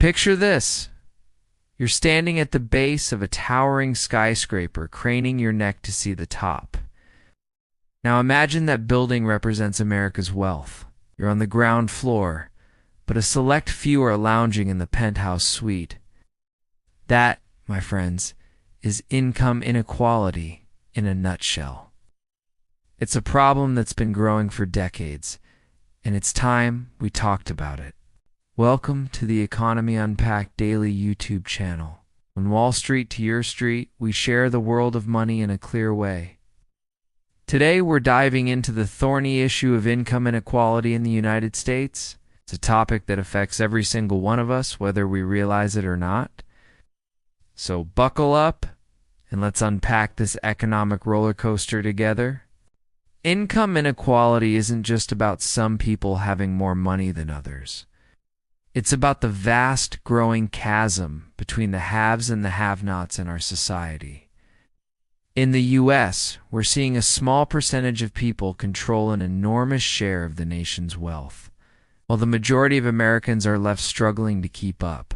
Picture this. You're standing at the base of a towering skyscraper, craning your neck to see the top. Now imagine that building represents America's wealth. You're on the ground floor, but a select few are lounging in the penthouse suite. That, my friends, is income inequality in a nutshell. It's a problem that's been growing for decades, and it's time we talked about it. Welcome to the Economy Unpacked Daily YouTube channel. From Wall Street to your street, we share the world of money in a clear way. Today, we're diving into the thorny issue of income inequality in the United States. It's a topic that affects every single one of us, whether we realize it or not. So buckle up, and let's unpack this economic roller coaster together. Income inequality isn't just about some people having more money than others. It's about the vast, growing chasm between the haves and the have-nots in our society. In the U.S., we're seeing a small percentage of people control an enormous share of the nation's wealth, while the majority of Americans are left struggling to keep up.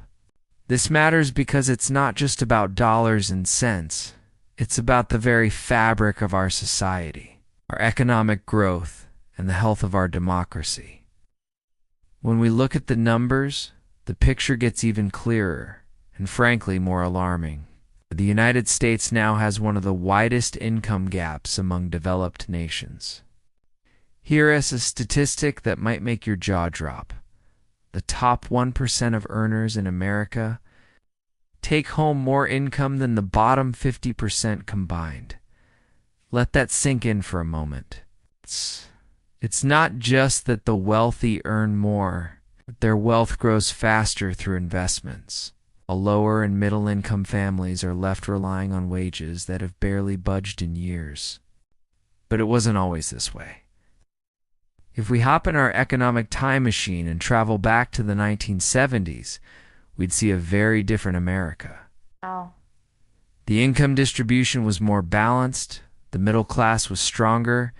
This matters because it's not just about dollars and cents. It's about the very fabric of our society, our economic growth, and the health of our democracy. When we look at the numbers, the picture gets even clearer and, frankly, more alarming. The United States now has one of the widest income gaps among developed nations. Here is a statistic that might make your jaw drop. The top 1% of earners in America take home more income than the bottom 50% combined. Let that sink in for a moment. It's not just that the wealthy earn more, but their wealth grows faster through investments. While lower and middle income families are left relying on wages that have barely budged in years. But it wasn't always this way. If we hop in our economic time machine and travel back to the 1970s, we'd see a very different America. Wow. The income distribution was more balanced, the middle class was stronger,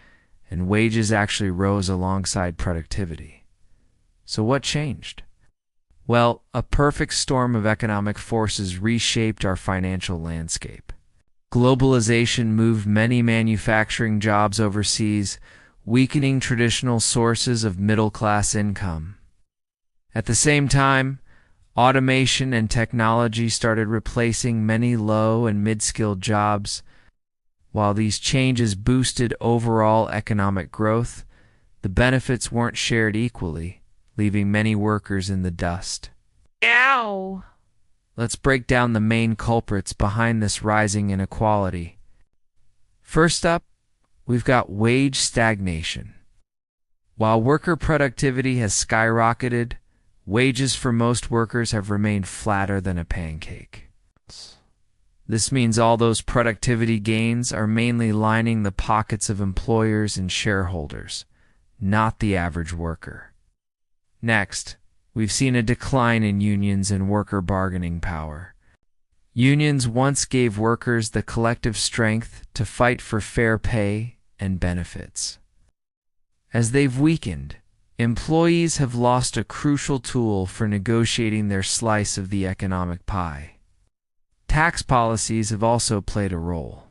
and wages actually rose alongside productivity. So what changed? Well, a perfect storm of economic forces reshaped our financial landscape. Globalization moved many manufacturing jobs overseas, weakening traditional sources of middle-class income. At the same time, automation and technology started replacing many low- and mid-skilled jobs. While these changes boosted overall economic growth, the benefits weren't shared equally, leaving many workers in the dust. Ow! Let's break down the main culprits behind this rising inequality. First up, we've got wage stagnation. While worker productivity has skyrocketed, wages for most workers have remained flatter than a pancake. This means all those productivity gains are mainly lining the pockets of employers and shareholders, not the average worker. Next, we've seen a decline in unions and worker bargaining power. Unions once gave workers the collective strength to fight for fair pay and benefits. As they've weakened, employees have lost a crucial tool for negotiating their slice of the economic pie. Tax policies have also played a role.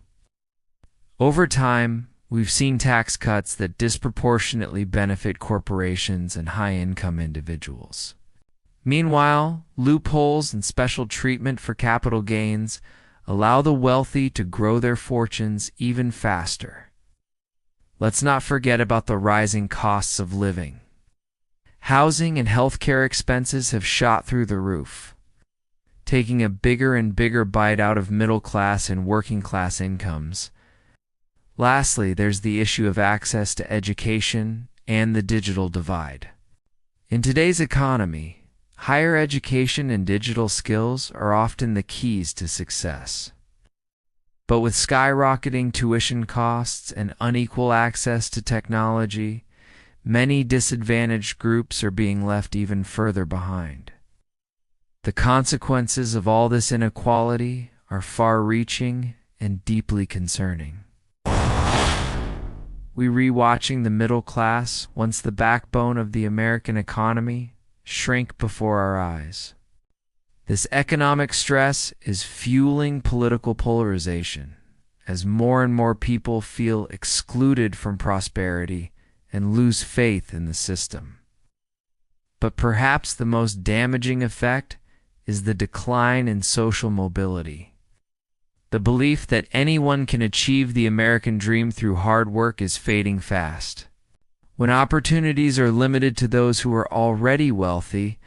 Over time, we've seen tax cuts that disproportionately benefit corporations and high-income individuals. Meanwhile, loopholes and special treatment for capital gains allow the wealthy to grow their fortunes even faster. Let's not forget about the rising costs of living. Housing and healthcare expenses have shot through the roof, taking a bigger and bigger bite out of middle-class and working-class incomes. Lastly, there's the issue of access to education and the digital divide. In today's economy, higher education and digital skills are often the keys to success. But with skyrocketing tuition costs and unequal access to technology, many disadvantaged groups are being left even further behind. The consequences of all this inequality are far-reaching and deeply concerning. We rewatching the middle class, once the backbone of the American economy, shrink before our eyes. This economic stress is fueling political polarization, as more and more people feel excluded from prosperity and lose faith in the system. But perhaps the most damaging effect is the decline in social mobility. The belief that anyone can achieve the American dream through hard work is fading fast. When opportunities are limited to those who are already wealthy,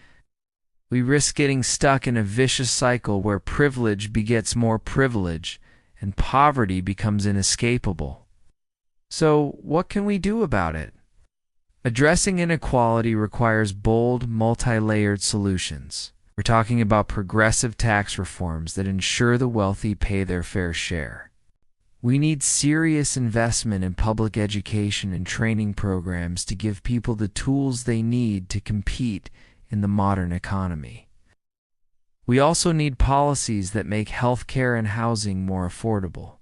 we risk getting stuck in a vicious cycle where privilege begets more privilege and poverty becomes inescapable. So, what can we do about it? Addressing inequality requires bold, multi-layered solutions. We're talking about progressive tax reforms that ensure the wealthy pay their fair share. We need serious investment in public education and training programs to give people the tools they need to compete in the modern economy. We also need policies that make healthcare and housing more affordable,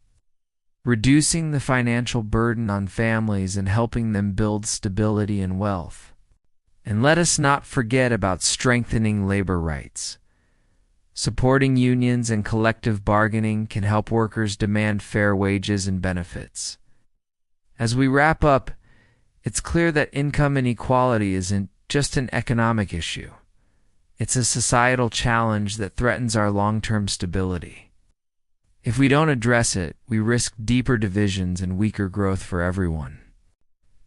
reducing the financial burden on families and helping them build stability and wealth. And let us not forget about strengthening labor rights. Supporting unions and collective bargaining can help workers demand fair wages and benefits. As we wrap up, it's clear that income inequality isn't just an economic issue. It's a societal challenge that threatens our long-term stability. If we don't address it, we risk deeper divisions and weaker growth for everyone.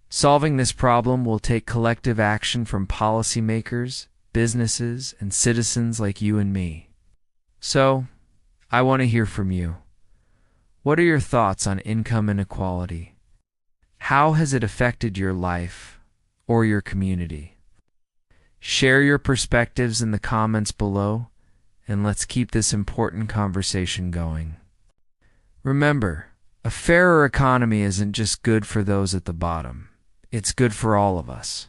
Solving this problem will take collective action from policymakers, businesses, and citizens like you and me. So, I want to hear from you. What are your thoughts on income inequality? How has it affected your life or your community? Share your perspectives in the comments below, and let's keep this important conversation going. Remember, a fairer economy isn't just good for those at the bottom. It's good for all of us.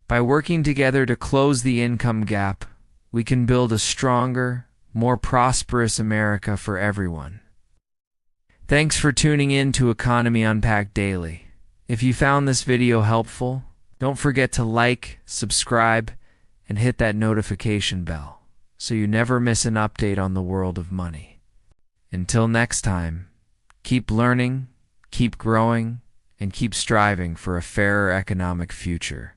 By working together to close the income gap, we can build a stronger, more prosperous America for everyone. Thanks for tuning in to Economy Unpacked Daily. If you found this video helpful, don't forget to like, subscribe, and hit that notification bell so you never miss an update on the world of money. Until next time, keep learning, keep growing, and keep striving for a fairer economic future.